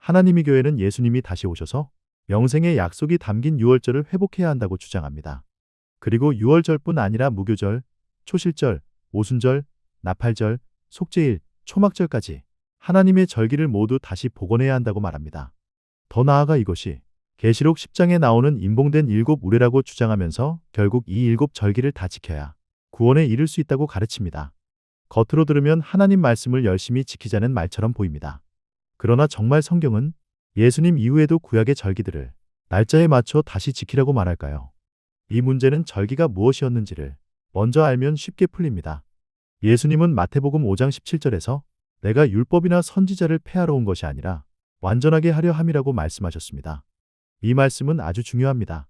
하나님의 교회는 예수님이 다시 오셔서 영생의 약속이 담긴 유월절을 회복해야 한다고 주장합니다. 그리고 유월절뿐 아니라 무교절, 초실절, 오순절, 나팔절, 속죄일, 초막절까지 하나님의 절기를 모두 다시 복원해야 한다고 말합니다. 더 나아가 이것이 계시록 10장에 나오는 임봉된 일곱 우레라고 주장하면서 결국 이 일곱 절기를 다 지켜야 구원에 이를 수 있다고 가르칩니다. 겉으로 들으면 하나님 말씀을 열심히 지키자는 말처럼 보입니다. 그러나 정말 성경은 예수님 이후에도 구약의 절기들을 날짜에 맞춰 다시 지키라고 말할까요? 이 문제는 절기가 무엇이었는지를 먼저 알면 쉽게 풀립니다. 예수님은 마태복음 5장 17절에서 내가 율법이나 선지자를 폐하러 온 것이 아니라 완전하게 하려 함이라고 말씀하셨습니다. 이 말씀은 아주 중요합니다.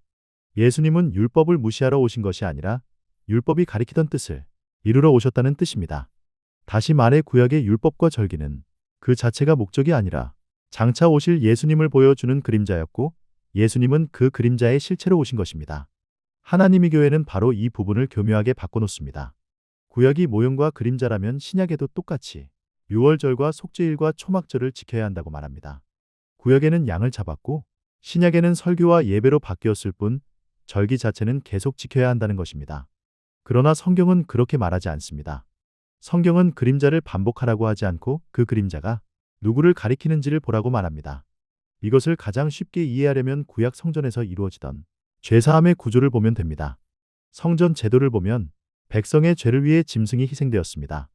예수님은 율법을 무시하러 오신 것이 아니라 율법이 가리키던 뜻을 이루러 오셨다는 뜻입니다. 다시 말해 구약의 율법과 절기는 그 자체가 목적이 아니라 장차 오실 예수님을 보여주는 그림자였고 예수님은 그 그림자의 실체로 오신 것입니다. 하나님의 교회는 바로 이 부분을 교묘하게 바꿔놓습니다. 구약이 모형과 그림자라면 신약에도 똑같이 유월절과 속죄일과 초막절을 지켜야 한다고 말합니다. 구약에는 양을 잡았고 신약에는 설교와 예배로 바뀌었을 뿐 절기 자체는 계속 지켜야 한다는 것입니다. 그러나 성경은 그렇게 말하지 않습니다. 성경은 그림자를 반복하라고 하지 않고 그 그림자가 누구를 가리키는지를 보라고 말합니다. 이것을 가장 쉽게 이해하려면 구약 성전에서 이루어지던 죄사함의 구조를 보면 됩니다. 성전 제도를 보면 백성의 죄를 위해 짐승이 희생되었습니다.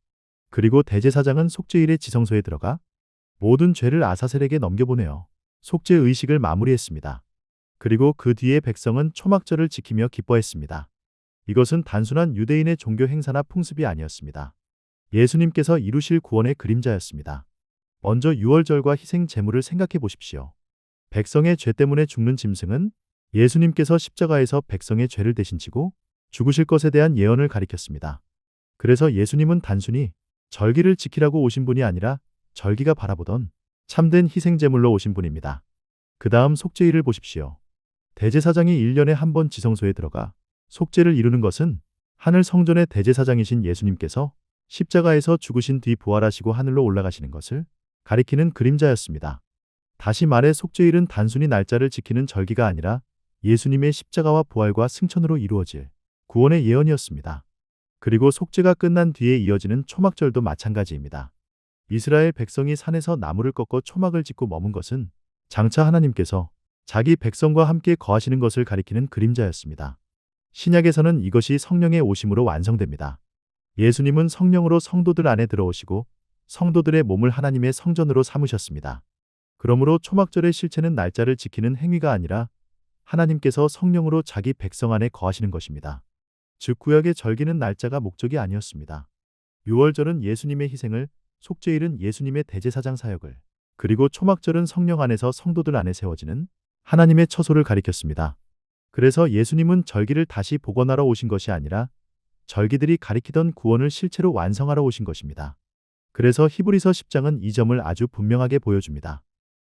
그리고 대제사장은 속죄일의 지성소에 들어가 모든 죄를 아사셀에게 넘겨보내어 속죄 의식을 마무리했습니다. 그리고 그 뒤에 백성은 초막절을 지키며 기뻐했습니다. 이것은 단순한 유대인의 종교 행사나 풍습이 아니었습니다. 예수님께서 이루실 구원의 그림자였습니다. 먼저 유월절과 희생 제물을 생각해 보십시오. 백성의 죄 때문에 죽는 짐승은 예수님께서 십자가에서 백성의 죄를 대신 지고 죽으실 것에 대한 예언을 가리켰습니다. 그래서 예수님은 단순히 절기를 지키라고 오신 분이 아니라 절기가 바라보던 참된 희생 제물로 오신 분입니다. 그 다음 속죄일을 보십시오. 대제사장이 1년에 한 번 지성소에 들어가 속죄를 이루는 것은 하늘 성전의 대제사장이신 예수님께서 십자가에서 죽으신 뒤 부활하시고 하늘로 올라가시는 것을 가리키는 그림자였습니다. 다시 말해 속죄일은 단순히 날짜를 지키는 절기가 아니라 예수님의 십자가와 부활과 승천으로 이루어질 구원의 예언이었습니다. 그리고 속죄가 끝난 뒤에 이어지는 초막절도 마찬가지입니다. 이스라엘 백성이 산에서 나무를 꺾어 초막을 짓고 머문 것은 장차 하나님께서 자기 백성과 함께 거하시는 것을 가리키는 그림자였습니다. 신약에서는 이것이 성령의 오심으로 완성됩니다. 예수님은 성령으로 성도들 안에 들어오시고 성도들의 몸을 하나님의 성전으로 삼으셨습니다. 그러므로 초막절의 실체는 날짜를 지키는 행위가 아니라 하나님께서 성령으로 자기 백성 안에 거하시는 것입니다. 즉 구약의 절기는 날짜가 목적이 아니었습니다. 유월절은 예수님의 희생을, 속죄일은 예수님의 대제사장 사역을, 그리고 초막절은 성령 안에서 성도들 안에 세워지는 하나님의 처소를 가리켰습니다. 그래서 예수님은 절기를 다시 복원하러 오신 것이 아니라 절기들이 가리키던 구원을 실체로 완성하러 오신 것입니다. 그래서 히브리서 10장은 이 점을 아주 분명하게 보여줍니다.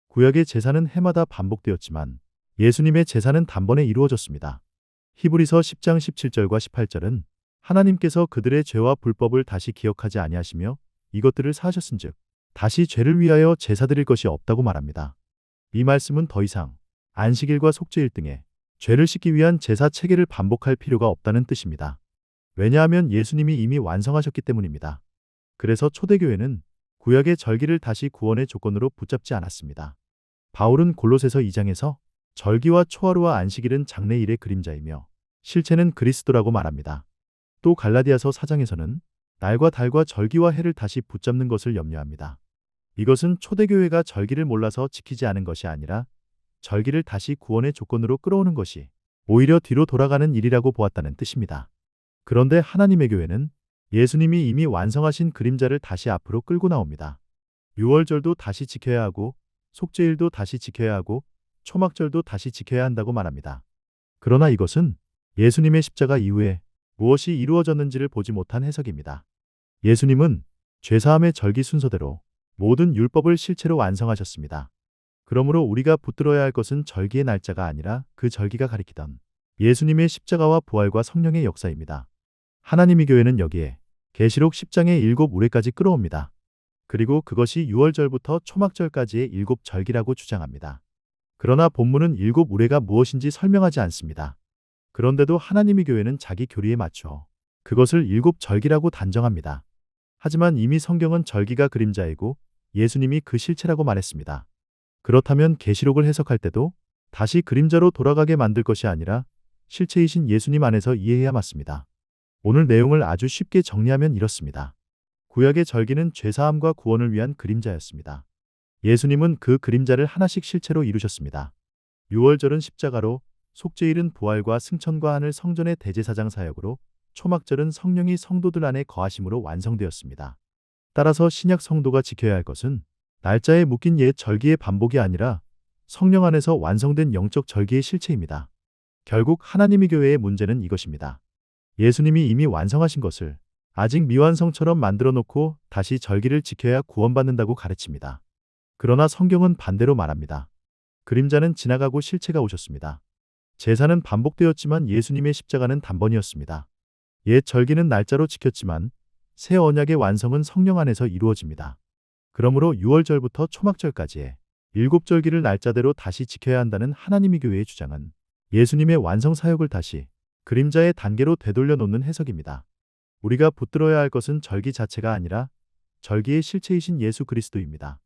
구약의 제사는 해마다 반복되었지만 예수님의 제사는 단번에 이루어졌습니다. 히브리서 10장 17절과 18절은 하나님께서 그들의 죄와 불법을 다시 기억하지 아니하시며 이것들을 사하셨은즉 다시 죄를 위하여 제사 드릴 것이 없다고 말합니다. 이 말씀은 더 이상 안식일과 속죄일 등의 죄를 씻기 위한 제사 체계를 반복할 필요가 없다는 뜻입니다. 왜냐하면 예수님이 이미 완성하셨기 때문입니다. 그래서 초대교회는 구약의 절기를 다시 구원의 조건으로 붙잡지 않았습니다. 바울은 골로새서 2장에서 절기와 초하루와 안식일은 장래일의 그림자이며 실체는 그리스도라고 말합니다. 또 갈라디아서 4장에서는 날과 달과 절기와 해를 다시 붙잡는 것을 염려합니다. 이것은 초대교회가 절기를 몰라서 지키지 않은 것이 아니라 절기를 다시 구원의 조건으로 끌어오는 것이 오히려 뒤로 돌아가는 일이라고 보았다는 뜻입니다. 그런데 하나님의 교회는 예수님이 이미 완성하신 그림자를 다시 앞으로 끌고 나옵니다. 유월절도 다시 지켜야 하고 속죄일도 다시 지켜야 하고 초막절도 다시 지켜야 한다고 말합니다. 그러나 이것은 예수님의 십자가 이후에 무엇이 이루어졌는지를 보지 못한 해석입니다. 예수님은 죄사함의 절기 순서대로 모든 율법을 실체로 완성하셨습니다. 그러므로 우리가 붙들어야 할 것은 절기의 날짜가 아니라 그 절기가 가리키던 예수님의 십자가와 부활과 성령의 역사입니다. 하나님의 교회는 여기에 계시록 10장의 일곱 우레까지 끌어옵니다. 그리고 그것이 유월절부터 초막절까지의 일곱 절기라고 주장합니다. 그러나 본문은 일곱 우레가 무엇인지 설명하지 않습니다. 그런데도 하나님의 교회는 자기 교리에 맞춰 그것을 일곱 절기라고 단정합니다. 하지만 이미 성경은 절기가 그림자이고 예수님이 그 실체라고 말했습니다. 그렇다면 계시록을 해석할 때도 다시 그림자로 돌아가게 만들 것이 아니라 실체이신 예수님 안에서 이해해야 맞습니다. 오늘 내용을 아주 쉽게 정리하면 이렇습니다. 구약의 절기는 죄사함과 구원을 위한 그림자였습니다. 예수님은 그 그림자를 하나씩 실체로 이루셨습니다. 유월절은 십자가로, 속죄일은 부활과 승천과 하늘 성전의 대제사장 사역으로, 초막절은 성령이 성도들 안에 거하심으로 완성되었습니다. 따라서 신약 성도가 지켜야 할 것은 날짜에 묶인 옛 절기의 반복이 아니라 성령 안에서 완성된 영적 절기의 실체입니다. 결국 하나님의 교회의 문제는 이것입니다. 예수님이 이미 완성하신 것을 아직 미완성처럼 만들어 놓고 다시 절기를 지켜야 구원받는다고 가르칩니다. 그러나 성경은 반대로 말합니다. 그림자는 지나가고 실체가 오셨습니다. 제사는 반복되었지만 예수님의 십자가는 단번이었습니다. 옛 절기는 날짜로 지켰지만 새 언약의 완성은 성령 안에서 이루어집니다. 그러므로 유월절부터 초막절까지의 일곱 절기를 날짜대로 다시 지켜야 한다는 하나님의 교회의 주장은 예수님의 완성 사역을 다시 그림자의 단계로 되돌려 놓는 해석입니다. 우리가 붙들어야 할 것은 절기 자체가 아니라 절기의 실체이신 예수 그리스도입니다.